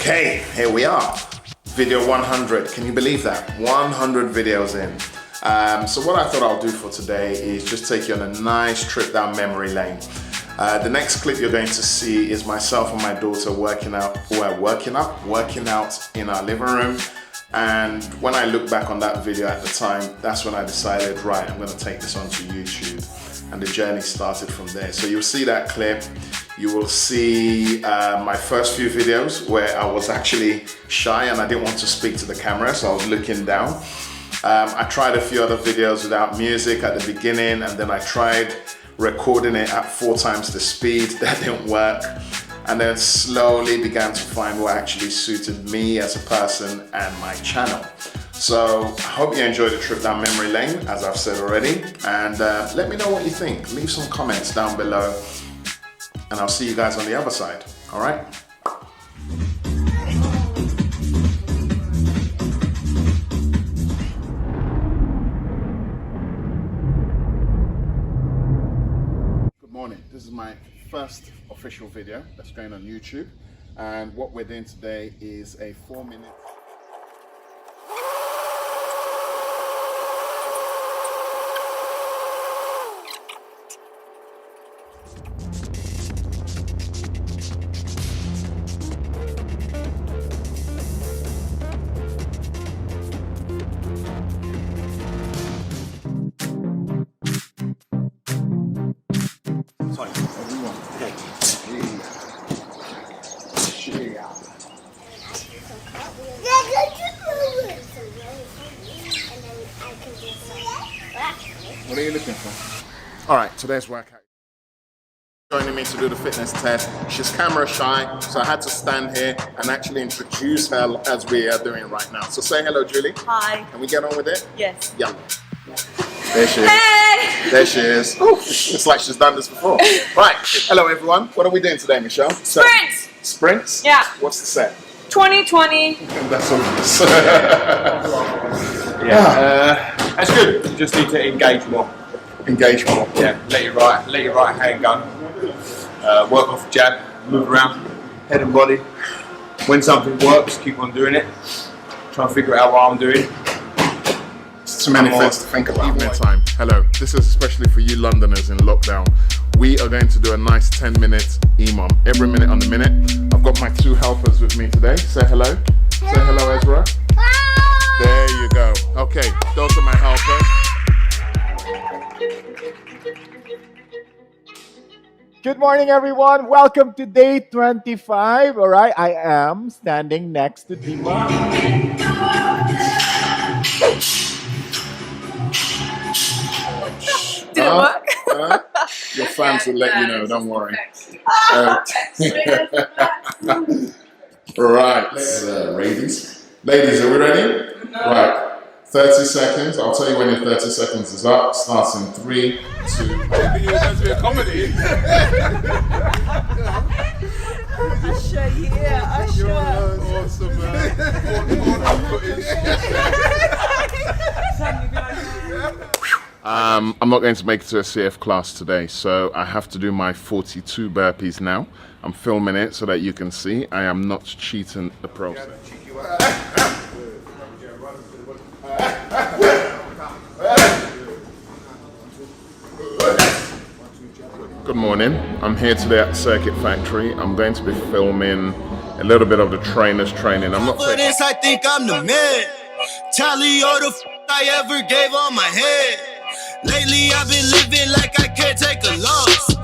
Okay, here we are. Video 100, can you believe that? 100 videos in. So what I thought I'll do for today is just take you on a nice trip down memory lane. The next clip you're going to see is myself and my daughter working out in our living room. And when I look back on that video at the time, that's when I decided, right, I'm going to take this onto YouTube. And the journey started from there. So you'll see that clip. You will see my first few videos where I was actually shy and I didn't want to speak to the camera, so I was looking down. I tried a few other videos without music at the beginning, and then I tried recording it at 4 times the speed. That didn't work. And then slowly began to find what actually suited me as a person and my channel. So I hope you enjoyed the trip down memory lane, as I've said already. And let me know what you think. Leave some comments down below. And I'll see you guys on the other side. All right? Good morning. This is my first official video that's going on YouTube. And what we're doing today is a 4-minute... What are you looking for? All right, today's workout. Joining me to do the fitness test. She's camera shy, so I had to stand here and actually introduce her as we are doing right now. So say hello, Julie. Hi. Can we get on with it? Yes. Yeah. There she is. Hey! There she is. Ooh, it's like she's done this before. Right. Hello, everyone. What are we doing today, Michelle? Sprints. Sprints? Yeah. What's the set? 2020. That's obvious. That's good. You just need to engage more. Engage more. Yeah. Let your right hand go. Work off the jab. Move around. Head and body. When something works, keep on doing it. Try and figure out what I'm doing. It's too many things to think about. Evening time. Hello. This is especially for you Londoners in lockdown. We are going to do a nice 10-minute EMOM. Every minute on the minute. I've got my 2 helpers with me today. Say hello. Say hello, Ezra. There you go. Okay, those are my helpers. Good morning, everyone. Welcome to day 25. All right, I am standing next to Dima. Did it work? Your fans will let you know, don't worry. Right, ladies, are we ready? No. Right, 30 seconds. I'll tell you when your 30 seconds is up. Starts in 3, 2. I think it was going to be a comedy. Usher, yeah, Usher. You're awesome, man. I'm not going to make it to a CF class today, so I have to do my 42 burpees now. I'm filming it so that you can see. I am not cheating the process. Good morning. I'm here today at the Circuit Factory. I'm going to be filming a little bit of the trainers training. I'm not For this, I think I'm the man. Tally all the I ever gave on my head. Lately, I've been living like I can't take a loss.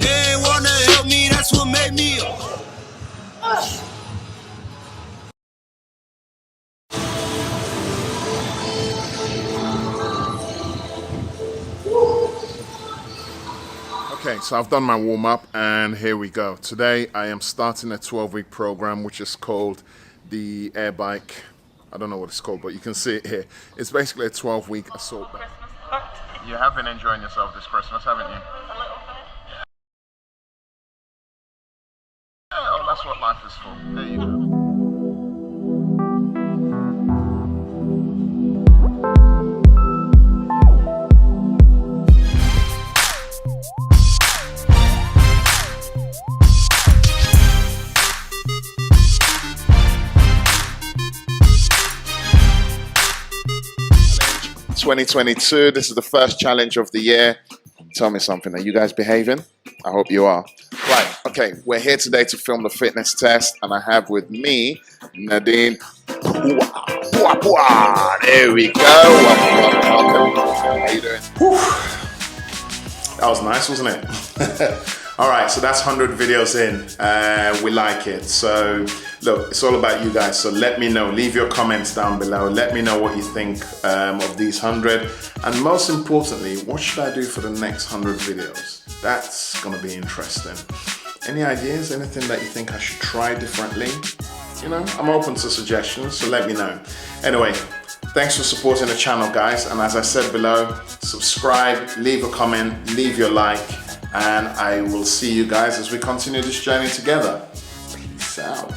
They ain't wanna help me, that's what made me Okay, so I've done my warm-up and here we go. Today I am starting a 12-week program which is called the Air Bike. I don't know what it's called, but you can see it here. It's basically a 12-week assault bike. You have been enjoying yourself this Christmas, haven't you? Oh, that's what life is for. There you go. 2022. This is the first challenge of the year. Tell me something, are you guys behaving? I hope you are. Right, okay, we're here today to film the fitness test, and I have with me Nadine. There we go. Welcome. How you doing? Whew. That was nice, wasn't it? All right, so that's 100 videos in. We like it. So look, it's all about you guys. So let me know, leave your comments down below. Let me know what you think of these 100. And most importantly, what should I do for the next 100 videos? That's gonna be interesting. Any ideas, anything that you think I should try differently? You know, I'm open to suggestions, so let me know. Anyway, thanks for supporting the channel, guys. And as I said below, subscribe, leave a comment, leave your like, and I will see you guys as we continue this journey together. Peace out.